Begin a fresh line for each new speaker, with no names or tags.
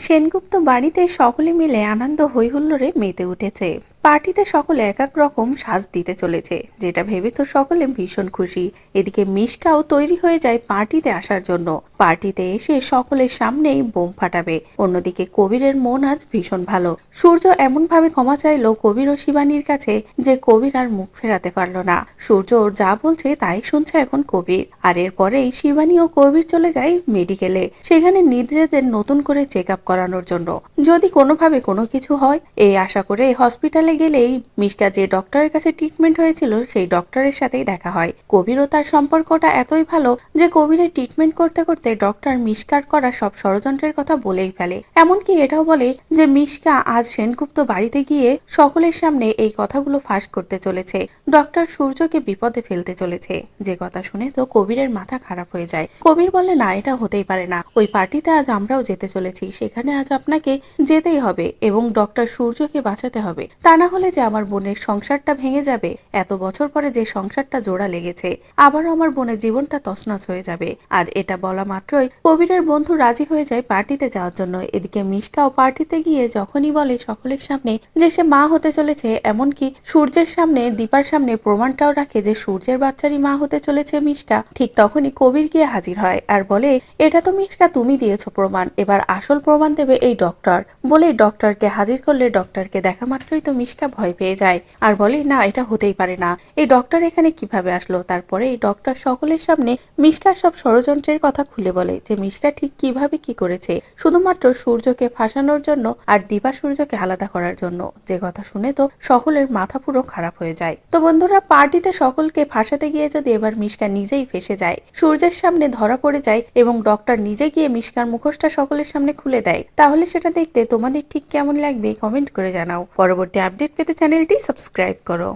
সেনগুপ্ত বাড়িতে সকলে মিলে আনন্দ হইহুল্লোড়ে মেতে উঠেছে। পার্টিতে সকলে এক এক রকম সাজ দিতে চলেছে, যেটা ভেবে তো সকলে ভীষণ খুশি। এদিকে মিশকাও তৈরি হয়ে যায় পার্টিতে আসার জন্য। পার্টিতে এসে সকলের সামনেই বোম ফাটাবে। অন্যদিকে কবিরের মন আজ ভীষণ ভালো। সূর্য এমন ভাবে ক্ষমা চাইলো কবির ও শিবানীর কাছে যে কবির আর মুখ ফেরাতে পারলো না। সূর্য ওর যা বলছে তাই শুনছে এখন কবির। আর এরপরেই শিবানী ও কবির চলে যায় মেডিকেলে, সেখানে নিজেদের নতুন করে চেক আপ করানোর জন্য। যদি কোনোভাবে কোনো কিছু হয়, এই আশা করে হসপিটালে গেলেই মিশকা যে ডক্টরের কাছে ট্রিটমেন্ট হয়েছিল সেই ডক্টরের সাথেই দেখা হয়। কবির ও তার সম্পর্কটা এতই ভালো যে কবিরের ট্রিটমেন্ট করতে করতে ডক্টর মিশকার করা সব ষড়যন্ত্রের কথা বলেই ফেলে। এমনকি এটাও বলে যে মিশকা আজ সেনগুপ্ত বাড়িতে গিয়ে সকলের সামনে এই কথাগুলো ফাঁস করতে চলেছে, ডক্টর সূর্যকে বিপদে ফেলতে চলেছে। যে কথা শুনে তো কবিরের মাথা খারাপ হয়ে যায়। কবির বলে, না, এটা হতেই পারে না। ওই পার্টিতে আজ আমরাও যেতে চলেছি, সেখানে আজ আপনাকে যেতেই হবে এবং ডক্টর সূর্যকে বাঁচাতে হবে। তা না হলে যে আমার বোনের সংসারটা ভেঙে যাবে। এত বছর পরে যে সংসারটা জোড়া লেগেছে, আবারও আমার বোনের জীবনটা তছনছ হয়ে যাবে। আর এটা বলা মাত্রই কবিরের বন্ধু রাজি হয়ে যায় পার্টিতে যাওয়ার জন্য। এদিকে মিশকাও পার্টিতে গিয়ে যখনই বলে সকলের সামনে যে সে মা হতে চলেছে, এমনকি সূর্যের সামনে, দীপার সামনে প্রমাণটাও রাখে যে সূর্যের বাচ্চারই মা হতে চলেছে মিশকা, ঠিক তখনই কবির গিয়ে হাজির হয় আর বলে, এটা তো মিশকা তুমি দিয়েছো প্রমাণ, এবার আসল প্রমাণ দেবে এই ডক্টর। বলে ডক্টরকে হাজির করলে ডক্টরকে দেখা মাত্রই তো মিশকা ভয় পেয়ে যায় আর বলে, না, এটা হতেই পারে না, এই ডক্টর এখানে কিভাবে আসলো। তারপরে এই ডক্টর সকলের সামনে মিশকার সব ষড়যন্ত্রের কথা খুলে বলে যে মিশকা ঠিক কিভাবে কি করেছে, শুধুমাত্র সূর্যকে ফাঁসানোর জন্য আর দীপা সূর্যকে আলাদা করার জন্য। যে কথা শুনে তো সকলের মাথা পুরো খারাপ হয়ে যায়। তো বন্ধুরা, পার্টিতে সকলকে ফাঁসাতে গিয়ে যদি এবার মিশকা নিজেই ফেসে যায়, সূর্যের সামনে ধরা পড়ে যায় এবং ডক্টর নিজে গিয়ে মিশকার মুখোশটা সকলের সামনে খুলে দেয়, তাহলে সেটা দেখতে তোমাদের ঠিক কেমন লাগবে কমেন্ট করে জানাও। পরবর্তী আপডেট পেতে চ্যানেলটি সাবস্ক্রাইব করো।